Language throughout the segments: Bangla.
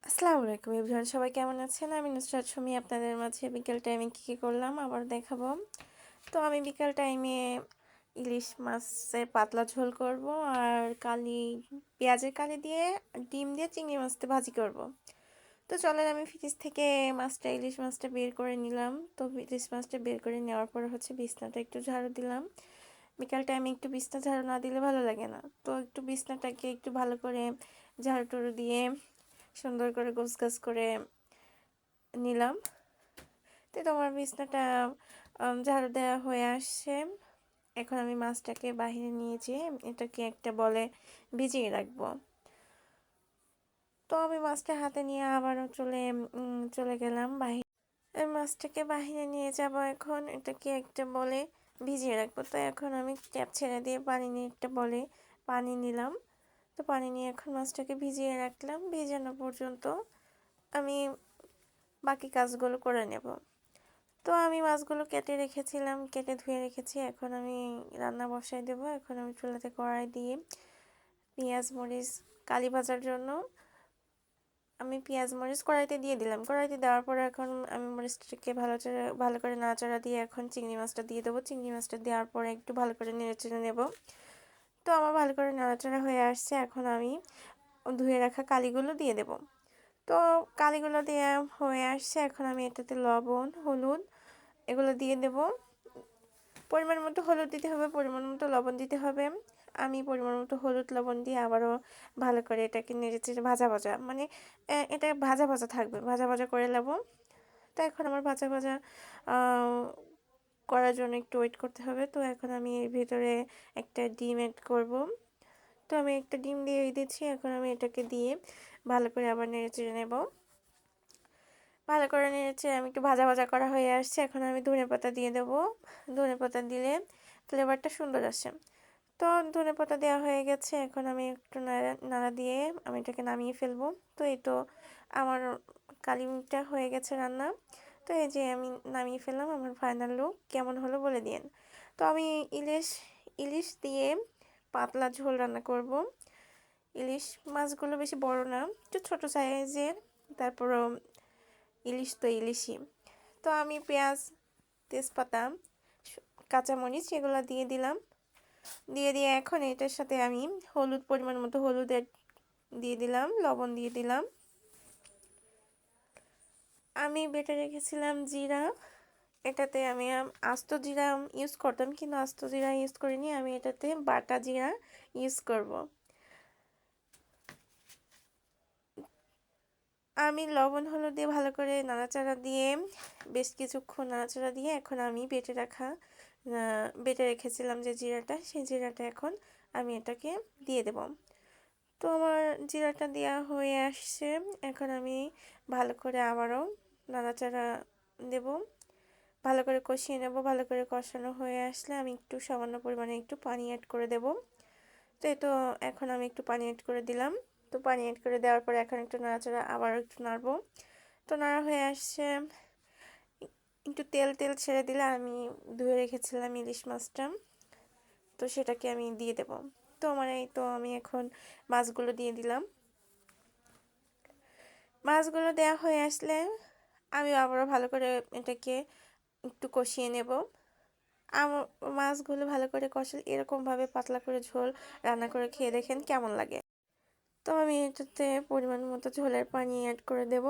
আসসালামু আলাইকুম এভরিওয়ান, সবাই কেমন আছেন? আমি নুসরাত সুমি আপনাদের মাঝে বিকেল টাইমে কী করলাম আবার দেখাবো। তো আমি বিকেল টাইমে ইলিশ মাছের পাতলা ঝোল করব আর পেঁয়াজের কালি দিয়ে ডিম দিয়ে চিংড়ি মাছটা ভাজি করব। তো চলেন আমি ফ্রিজ থেকে ইলিশ মাছটা বের করে নিলাম। তো ইলিশ মাছটা বের করে নেওয়ার পর বিছনাটা একটু ঝাড়ু দিলাম। বিকাল টাইমে একটু বিছনা ঝাড়ু না দিলে ভালো লাগে না, তো একটু বিছনাটাকে একটু ভালো করে ঝাড়ু টাড়ু দিয়ে সুন্দর করে গোছগাছ করে নিলাম। তো তোমার বিছনাটা ঝাড়ু দেওয়া হয়ে আসছে। এখন আমি মাছটাকে বাহিরে নিয়ে যেয়ে এটাকে একটা বলে ভিজিয়ে রাখবো। তো আমি মাছটা হাতে নিয়ে আবারও চলে গেলাম বাহিরে। মাছটাকে বাহিরে নিয়ে যাব, এখন এটাকে একটা বলে ভিজিয়ে রাখবো। তো এখন আমি ট্যাপ ছেড়ে দিয়ে পানি নিয়ে একটা বলে পানি নিলাম। তো পানি নিয়ে এখন মাছটাকে ভিজিয়ে রাখলাম। ভিজানো পর্যন্ত আমি বাকি কাজগুলো করে নেব। তো আমি মাছগুলো কেটে ধুয়ে রেখেছি। এখন আমি রান্না বসাই দেব। এখন আমি চুলাতে কড়াই দিয়ে পেঁয়াজ মরিচ কালি ভাজার জন্য আমি পেঁয়াজ মরিচ কড়াইতে দিয়ে দিলাম। কড়াইতে দেওয়ার পরে এখন আমি মরিচটাকে ভালো করে নাড়াচাড়া দিয়ে এখন চিংড়ি মাছটা দিয়ে দেবো। চিংড়ি মাছটা দেওয়ার পরে একটু ভালো করে নেড়েচেড়ে নেব। তো আমার ভালো করে নাড়াচাড়া হয়ে আসছে। এখন আমি ধুয়ে রাখা কালিগুলো দিয়ে দেব। তো কালিগুলো দেওয়া হয়ে আসছে। এখন আমি এটাতে লবণ হলুদ এগুলো দিয়ে দেব। পরিমাণ মতো হলুদ দিতে হবে, পরিমাণ মতো লবণ দিতে হবে। আমি পরিমাণ মতো হলুদ লবণ দিয়ে আবারও ভালো করে এটাকে নেড়েচেড়ে ভাজা মানে এটা ভাজা থাকবে, ভাজা করে নেব। তো এখন আমার ভাজা করার জন্য একটু ওয়েট করতে হবে। তো এখন আমি এর ভিতরে একটা ডিম অ্যাড করব। তো আমি একটা ডিম দিয়ে দিচ্ছি। এখন আমি এটাকে দিয়ে ভালো করে আবার নেড়েচেড়ে নেব। ভালো করে নেড়েচেড়ে আমি একটু ভাজা করা হয়ে আসছে। এখন আমি ধনেপাতা দিয়ে দেবো। ধনেপাতা দিলে ফ্লেভারটা সুন্দর আসে। তো ধনেপাতা দেওয়া হয়ে গেছে। এখন আমি একটু নাড়া দিয়ে আমি এটাকে নামিয়ে ফেলবো। তো এই তো আমার কালিটা হয়ে গেছে রান্না। তো এই যে আমি নামিয়ে ফেললাম। আমার ফাইনাল লুক কেমন হলো বলে দিন। তো আমি ইলিশ ইলিশ দিয়ে পাতলা ঝোল রান্না করব। ইলিশ মাছগুলো বেশি বড় না, একটু ছোট সাইজের। তারপরও ইলিশ তো ইলিশই। তো আমি পেঁয়াজ তেজপাতা কাঁচামরিচ এগুলো দিয়ে দিলাম। দিয়ে এখন এটার সাথে আমি পরিমাণ মতো হলুদ দিয়ে দিলাম, লবণ দিয়ে দিলাম। আমি বেটে রেখেছিলাম জিরা, এটাতে আমি আস্ত জিরা ইউজ করতাম, কিন্তু আস্ত জিরা ইউজ করিনি। আমি এটাতে বাটা জিরা ইউজ করব। আমি লবণ হলুদ দিয়ে ভালো করে নাড়াচাড়া দিয়ে বেশ কিছুক্ষণ নাড়াচাড়া দিয়ে এখন আমি বেটে রেখেছিলাম যে জিরাটা, সেই জিরাটা এখন আমি এটাকে দিয়ে দেব। তো আমার জিরাটা দেওয়া হয়ে আসছে। এখন আমি ভালো করে আবারও নাড়াচাড়া দেব, ভালো করে কষিয়ে নেব। ভালো করে কষানো হয়ে আসলে আমি একটু সামান্য পরিমাণে একটু পানি অ্যাড করে দেব। তো এই তো এখন আমি একটু পানি অ্যাড করে দিলাম। তো পানি অ্যাড করে দেওয়ার পরে এখন একটু নাড়াচাড়া আবার একটু নাড়বো। তো নাড়া হয়ে আসছে। একটু তেল ছেড়ে দিলে আমি ধুয়ে রেখেছিলাম ইলিশ মাছটা, তো সেটাকে আমি দিয়ে দেব। তো আমি এখন মাছগুলো দিয়ে দিলাম। মাছগুলো দেওয়া হয়ে আসলে আমি আবারও ভালো করে এটাকে একটু কষিয়ে নেব। আমার মাছগুলো ভালো করে কষালে এরকমভাবে পাতলা করে ঝোল রান্না করে খেয়ে দেখেন কেমন লাগে। তো আমি এটাতে পরিমাণ মতো ঝোলের পানি অ্যাড করে দেব।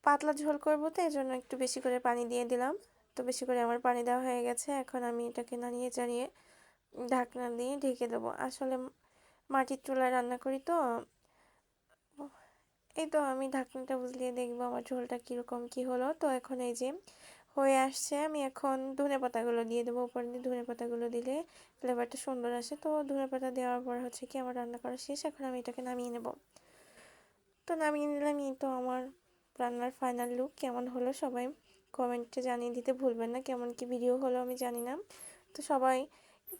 পাতলা ঝোল করবো তো এই জন্য একটু বেশি করে পানি দিয়ে দিলাম। তো বেশি করে আমার পানি দেওয়া হয়ে গেছে। এখন আমি এটাকে নাড়িয়ে চাড়িয়ে ঢাকনা দিয়ে ঢেকে দেবো। আসলে মাটির চুলায় রান্না করি তো। এই তো আমি ঢাকনাটা বুঝলিয়ে দেখবো আমার ঝোলটা কীরকম কী হলো। তো এখন এই যে হয়ে আসছে। আমি এখন ধনেপাতাগুলো দিয়ে দেবো। উপর দিয়ে ধনেপাতাগুলো দিলে ফ্লেভারটা সুন্দর আসে। তো ধনেপাতা দেওয়ার পর কি আমার রান্না করা শেষ। এখন আমি এটাকে নামিয়ে নেব। তো নামিয়ে নিলাম। এই তো আমার রান্নার ফাইনাল লুক কেমন হলো সবাই কমেন্টে জানিয়ে দিতে ভুলবেন না। কেমন কি ভিডিও হলো আমি জানি না। তো সবাই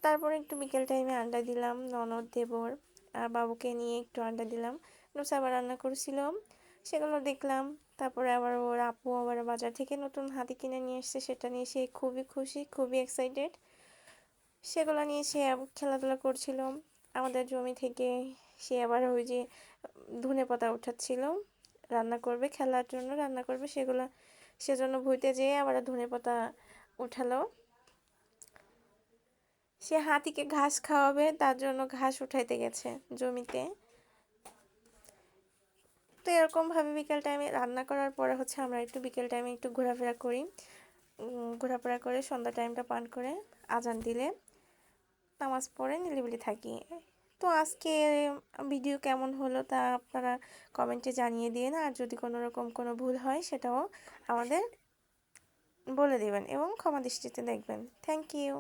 তারপরে একটু বিকেল টাইমে আড্ডা দিলাম, ননদ দেবর আর বাবুকে নিয়ে একটু আড্ডা দিলাম। নুসা আবার রান্না করেছিল, সেগুলো দেখলাম। তারপরে আবার ওর আপু আবার বাজার থেকে নতুন হাতি কিনে নিয়ে এসছে, সেটা নিয়ে সে খুবই খুশি, খুবই এক্সাইটেড। সেগুলো নিয়ে সে খেলাধুলা করছিল। আমাদের জমি থেকে সে আবার ওই যে ধনেপাতা উঠাচ্ছিল, রান্না করবে, খেলার জন্য রান্না করবে, সেজন্য ভুইতে যেয়ে আবার ধনেপাতা উঠালো। সে হাতিকে ঘাস খাওয়াবে, তার জন্য ঘাস উঠাইতে গেছে জমিতে। তো এরকমভাবে বিকেল টাইমে রান্না করার পরে হচ্ছে আমরা একটু বিকেল টাইমে একটু ঘোরাফেরা করি, ঘোরাফেরা করে সন্ধ্যা টাইমটা পার করে আজান দিলে নামাজ পড়ে নিরিবিলি থাকি। তো আজকে ভিডিও কেমন হলো তা আপনারা কমেন্টে জানিয়ে দিন, আর যদি কোনো রকম কোনো ভুল হয় সেটাও আমাদের বলে দেবেন এবং ক্ষমা দৃষ্টিতে দেখবেন। Thank you.